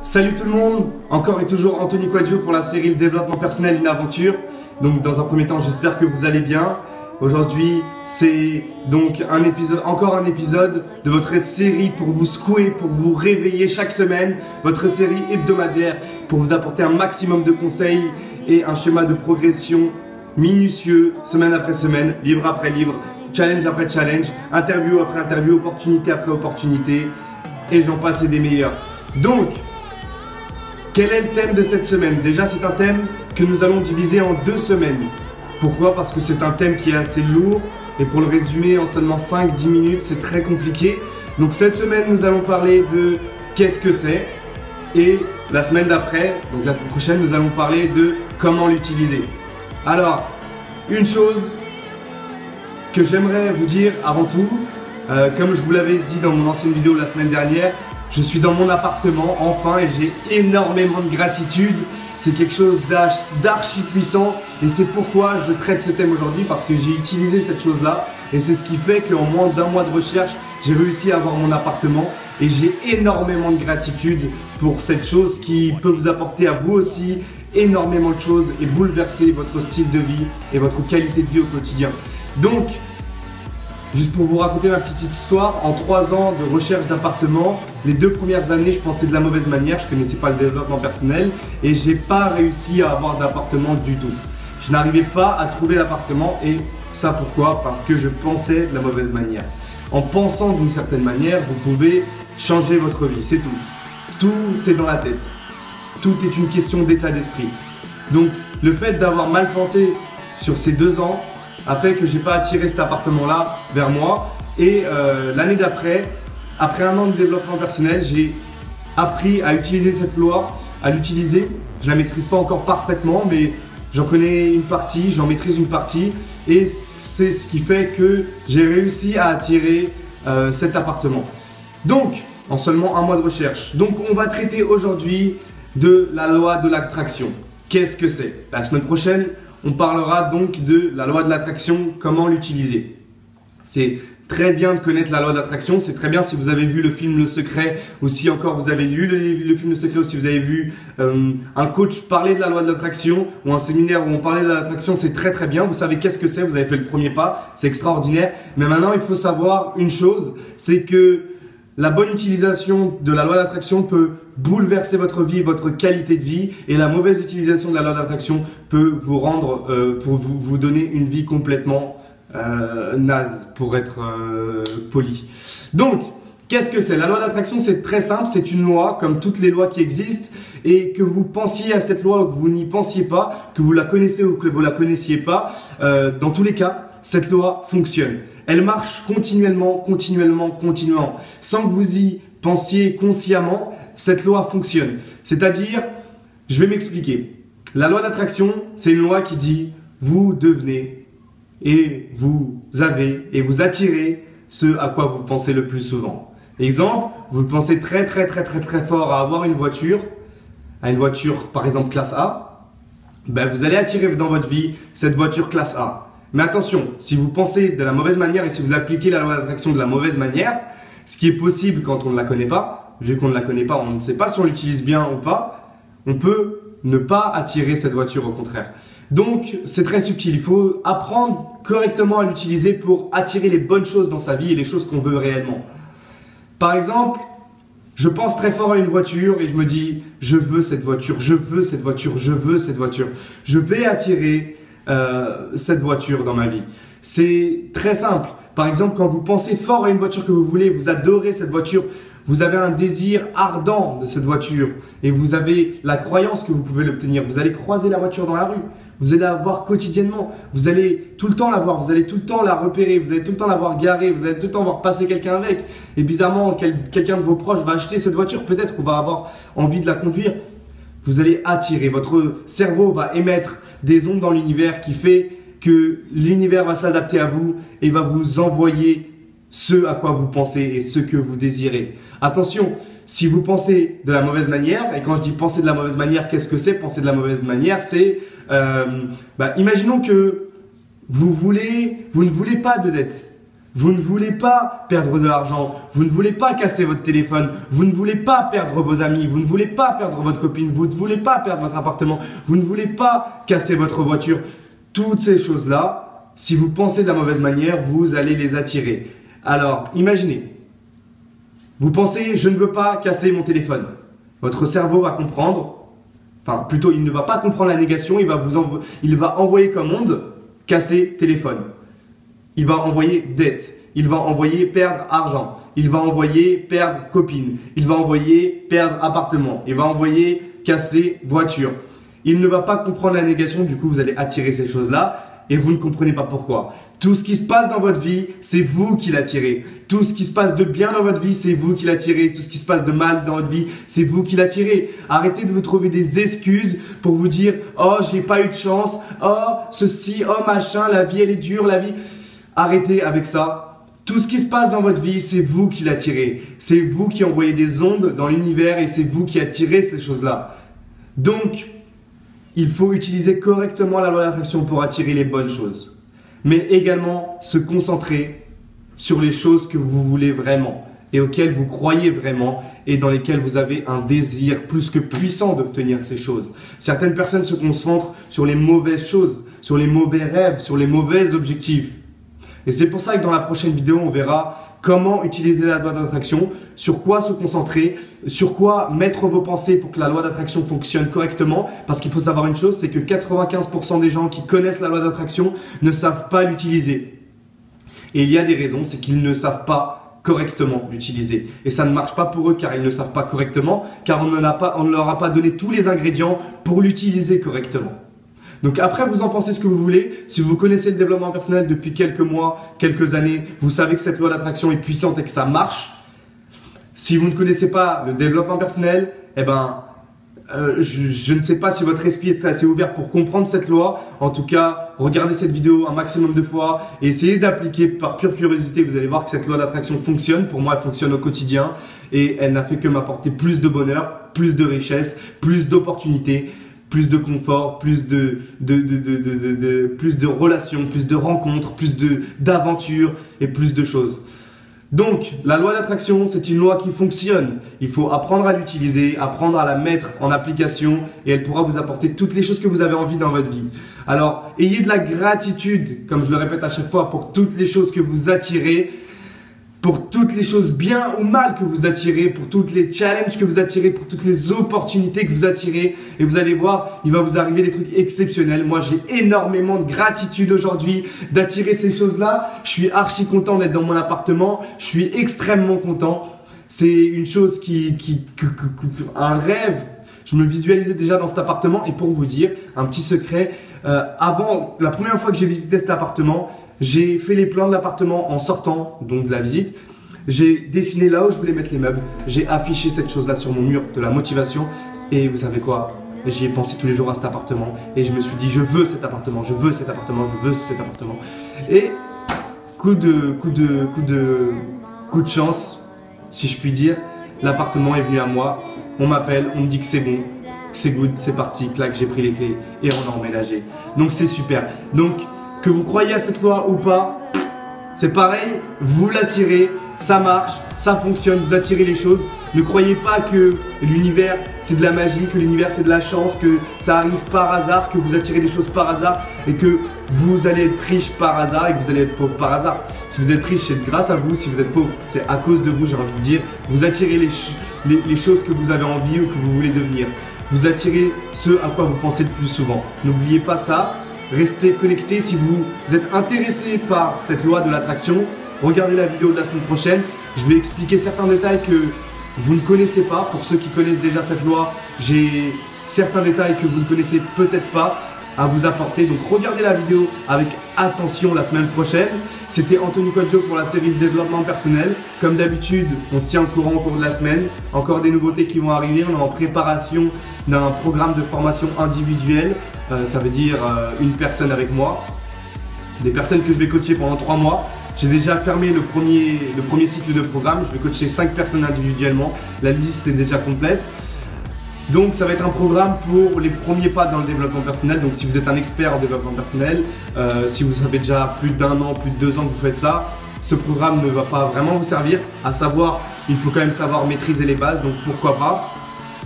Salut tout le monde, encore et toujours Anthony Quadio pour la série Le développement personnel, une aventure. Donc dans un premier temps, j'espère que vous allez bien. Aujourd'hui, c'est donc encore un épisode de votre série pour vous secouer, pour vous réveiller chaque semaine. Votre série hebdomadaire pour vous apporter un maximum de conseils et un schéma de progression minutieux, semaine après semaine, livre après livre, challenge après challenge, interview après interview, opportunité après opportunité, et j'en passe et des meilleurs. Donc, quel est le thème de cette semaine? Déjà, c'est un thème que nous allons diviser en 2 semaines. Pourquoi? Parce que c'est un thème qui est assez lourd et pour le résumer en seulement 5-10 minutes, c'est très compliqué. Donc cette semaine, nous allons parler de qu'est-ce que c'est, et la semaine d'après, donc la semaine prochaine, nous allons parler de comment l'utiliser. Alors, une chose que j'aimerais vous dire avant tout, comme je vous l'avais dit dans mon ancienne vidéo la semaine dernière, je suis dans mon appartement enfin et j'ai énormément de gratitude. C'est quelque chose d'archi puissant et c'est pourquoi je traite ce thème aujourd'hui, parce que j'ai utilisé cette chose-là et c'est ce qui fait qu'en moins d'1 mois de recherche, j'ai réussi à avoir mon appartement et j'ai énormément de gratitude pour cette chose qui peut vous apporter à vous aussi énormément de choses et bouleverser votre style de vie et votre qualité de vie au quotidien. Donc, juste pour vous raconter ma petite histoire, en 3 ans de recherche d'appartement, les 2 premières années, je pensais de la mauvaise manière, je ne connaissais pas le développement personnel et j'ai pas réussi à avoir d'appartement du tout. Je n'arrivais pas à trouver l'appartement et ça pourquoi? Parce que je pensais de la mauvaise manière. En pensant d'une certaine manière, vous pouvez changer votre vie, c'est tout. Tout est dans la tête. Tout est une question d'état d'esprit. Donc, le fait d'avoir mal pensé sur ces 2 ans a fait que j'ai pas attiré cet appartement-là vers moi. Et l'année d'après, après 1 an de développement personnel, j'ai appris à utiliser cette loi, à l'utiliser. Je la maîtrise pas encore parfaitement, mais j'en connais une partie, j'en maîtrise une partie. Et c'est ce qui fait que j'ai réussi à attirer cet appartement. Donc, en seulement 1 mois de recherche. Donc, on va traiter aujourd'hui de la loi de l'attraction. Qu'est-ce que c'est? La semaine prochaine, on parlera donc de la loi de l'attraction, comment l'utiliser. C'est très bien de connaître la loi de l'attraction, c'est très bien si vous avez vu le film Le Secret, ou si encore vous avez lu le film Le Secret, ou si vous avez vu un coach parler de la loi de l'attraction, ou un séminaire où on parlait de l'attraction, c'est très très bien, vous savez qu'est-ce que c'est, vous avez fait le premier pas, c'est extraordinaire. Mais maintenant il faut savoir une chose, c'est que la bonne utilisation de la loi d'attraction peut bouleverser votre vie, votre qualité de vie, et la mauvaise utilisation de la loi d'attraction peut vous rendre, pour vous donner une vie complètement naze, pour être poli. Donc, qu'est-ce que c'est? La loi d'attraction, c'est très simple, c'est une loi comme toutes les lois qui existent, et que vous pensiez à cette loi ou que vous n'y pensiez pas, que vous la connaissez ou que vous la connaissiez pas, dans tous les cas, cette loi fonctionne. Elle marche continuellement. Sans que vous y pensiez consciemment, cette loi fonctionne. C'est-à-dire, je vais m'expliquer. La loi d'attraction, c'est une loi qui dit vous devenez et vous avez et vous attirez ce à quoi vous pensez le plus souvent. Exemple, vous pensez très fort à avoir une voiture par exemple classe A, ben vous allez attirer dans votre vie cette voiture classe A. Mais attention, si vous pensez de la mauvaise manière et si vous appliquez la loi d'attraction de la mauvaise manière, ce qui est possible quand on ne la connaît pas, vu qu'on ne la connaît pas, on ne sait pas si on l'utilise bien ou pas, on peut ne pas attirer cette voiture, au contraire. Donc, c'est très subtil. Il faut apprendre correctement à l'utiliser pour attirer les bonnes choses dans sa vie et les choses qu'on veut réellement. Par exemple, je pense très fort à une voiture et je me dis « je veux cette voiture, je veux cette voiture, je veux cette voiture ». Je vais attirer cette voiture dans ma vie. C'est très simple. Par exemple, quand vous pensez fort à une voiture que vous voulez, vous adorez cette voiture, vous avez un désir ardent de cette voiture et vous avez la croyance que vous pouvez l'obtenir. Vous allez croiser la voiture dans la rue, vous allez la voir quotidiennement, vous allez tout le temps la voir, vous allez tout le temps la repérer, vous allez tout le temps la voir garée, vous allez tout le temps voir passer quelqu'un avec. Et bizarrement, quelqu'un de vos proches va acheter cette voiture, peut-être qu'on va avoir envie de la conduire. Vous allez attirer, votre cerveau va émettre des ondes dans l'univers qui fait que l'univers va s'adapter à vous et va vous envoyer ce à quoi vous pensez et ce que vous désirez. Attention, si vous pensez de la mauvaise manière, et quand je dis penser de la mauvaise manière, qu'est-ce que c'est penser de la mauvaise manière? C'est, imaginons que vous ne voulez pas de dette. Vous ne voulez pas perdre de l'argent, vous ne voulez pas casser votre téléphone, vous ne voulez pas perdre vos amis, vous ne voulez pas perdre votre copine, vous ne voulez pas perdre votre appartement, vous ne voulez pas casser votre voiture. Toutes ces choses-là, si vous pensez de la mauvaise manière, vous allez les attirer. Alors, imaginez, vous pensez « je ne veux pas casser mon téléphone ». Votre cerveau va comprendre, enfin plutôt il ne va pas comprendre la négation, il va envoyer comme onde « casser téléphone ». Il va envoyer dette, il va envoyer perdre argent, il va envoyer perdre copine, il va envoyer perdre appartement, il va envoyer casser voiture. Il ne va pas comprendre la négation, du coup vous allez attirer ces choses-là et vous ne comprenez pas pourquoi. Tout ce qui se passe dans votre vie, c'est vous qui l'attirez. Tout ce qui se passe de bien dans votre vie, c'est vous qui l'attirez. Tout ce qui se passe de mal dans votre vie, c'est vous qui l'attirez. Arrêtez de vous trouver des excuses pour vous dire « Oh, j'ai pas eu de chance. Oh, ceci. Oh, machin. La vie, elle est dure. La vie… » Arrêtez avec ça. Tout ce qui se passe dans votre vie, c'est vous qui l'attirez. C'est vous qui envoyez des ondes dans l'univers et c'est vous qui attirez ces choses-là. Donc, il faut utiliser correctement la loi d'attraction pour attirer les bonnes choses. Mais également se concentrer sur les choses que vous voulez vraiment et auxquelles vous croyez vraiment et dans lesquelles vous avez un désir plus que puissant d'obtenir ces choses. Certaines personnes se concentrent sur les mauvaises choses, sur les mauvais rêves, sur les mauvais objectifs. Et c'est pour ça que dans la prochaine vidéo, on verra comment utiliser la loi d'attraction, sur quoi se concentrer, sur quoi mettre vos pensées pour que la loi d'attraction fonctionne correctement. Parce qu'il faut savoir une chose, c'est que 95% des gens qui connaissent la loi d'attraction ne savent pas l'utiliser. Et il y a des raisons, c'est qu'ils ne savent pas correctement l'utiliser. Et ça ne marche pas pour eux car ils ne savent pas correctement, car on ne leur a pas donné tous les ingrédients pour l'utiliser correctement. Donc après, vous en pensez ce que vous voulez. Si vous connaissez le développement personnel depuis quelques mois, quelques années, vous savez que cette loi d'attraction est puissante et que ça marche. Si vous ne connaissez pas le développement personnel, eh ben, je ne sais pas si votre esprit est assez ouvert pour comprendre cette loi. En tout cas, regardez cette vidéo un maximum de fois et essayez d'appliquer par pure curiosité. Vous allez voir que cette loi d'attraction fonctionne. Pour moi, elle fonctionne au quotidien et elle n'a fait que m'apporter plus de bonheur, plus de richesse, plus d'opportunités, plus de confort, plus de relations, plus de rencontres, plus d'aventures et plus de choses. Donc, la loi d'attraction, c'est une loi qui fonctionne. Il faut apprendre à l'utiliser, apprendre à la mettre en application et elle pourra vous apporter toutes les choses que vous avez envie dans votre vie. Alors, ayez de la gratitude, comme je le répète à chaque fois, pour toutes les choses que vous attirez, pour toutes les choses bien ou mal que vous attirez, pour tous les challenges que vous attirez, pour toutes les opportunités que vous attirez. Et vous allez voir, il va vous arriver des trucs exceptionnels. Moi, j'ai énormément de gratitude aujourd'hui d'attirer ces choses-là. Je suis archi content d'être dans mon appartement. Je suis extrêmement content. C'est une chose un rêve. Je me visualisais déjà dans cet appartement. Et pour vous dire, un petit secret, la première fois que j'ai visité cet appartement, j'ai fait les plans de l'appartement en sortant donc de la visite. J'ai dessiné là où je voulais mettre les meubles. J'ai affiché cette chose-là sur mon mur de la motivation. Et vous savez quoi? J'y ai pensé tous les jours à cet appartement. Et je me suis dit, je veux cet appartement, je veux cet appartement, je veux cet appartement. Et coup de chance, si je puis dire, l'appartement est venu à moi. On m'appelle, on me dit que c'est bon, que c'est good, c'est parti, clac, j'ai pris les clés et on a emménagé. Donc c'est super. Donc, que vous croyez à cette loi ou pas, c'est pareil, vous l'attirez, ça marche, ça fonctionne, vous attirez les choses. Ne croyez pas que l'univers c'est de la magie, que l'univers c'est de la chance, que ça arrive par hasard, que vous attirez les choses par hasard et que vous allez être riche par hasard et que vous allez être pauvre par hasard. Si vous êtes riche, c'est grâce à vous, si vous êtes pauvre, c'est à cause de vous, j'ai envie de dire. Vous attirez les choses que vous avez envie ou que vous voulez devenir. Vous attirez ce à quoi vous pensez le plus souvent. N'oubliez pas ça. Restez connectés si vous êtes intéressé par cette loi de l'attraction. Regardez la vidéo de la semaine prochaine. Je vais expliquer certains détails que vous ne connaissez pas. Pour ceux qui connaissent déjà cette loi, j'ai certains détails que vous ne connaissez peut-être pas à vous apporter. Donc regardez la vidéo avec attention la semaine prochaine. C'était Anthony Quadjo pour la série de développement personnel. Comme d'habitude, on se tient au courant au cours de la semaine. Encore des nouveautés qui vont arriver. On est en préparation d'un programme de formation individuelle. Ça veut dire une personne avec moi. Des personnes que je vais coacher pendant 3 mois. J'ai déjà fermé le premier cycle de programme. Je vais coacher 5 personnes individuellement. La liste est déjà complète. Donc ça va être un programme pour les premiers pas dans le développement personnel. Donc si vous êtes un expert en développement personnel, si vous avez déjà plus d'1 an, plus de 2 ans que vous faites ça, ce programme ne va pas vraiment vous servir. À savoir, il faut quand même savoir maîtriser les bases, donc pourquoi pas.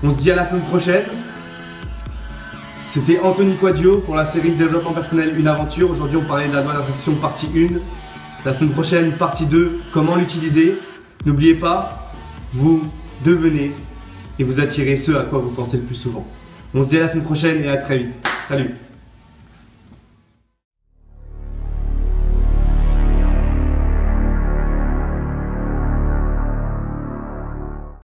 On se dit à la semaine prochaine. C'était Anthony Quadio pour la série Développement personnel, une aventure. Aujourd'hui, on parlait de la loi d'attraction partie 1. La semaine prochaine, partie 2, comment l'utiliser. N'oubliez pas, vous devenez et vous attirez ce à quoi vous pensez le plus souvent. On se dit à la semaine prochaine et à très vite. Salut!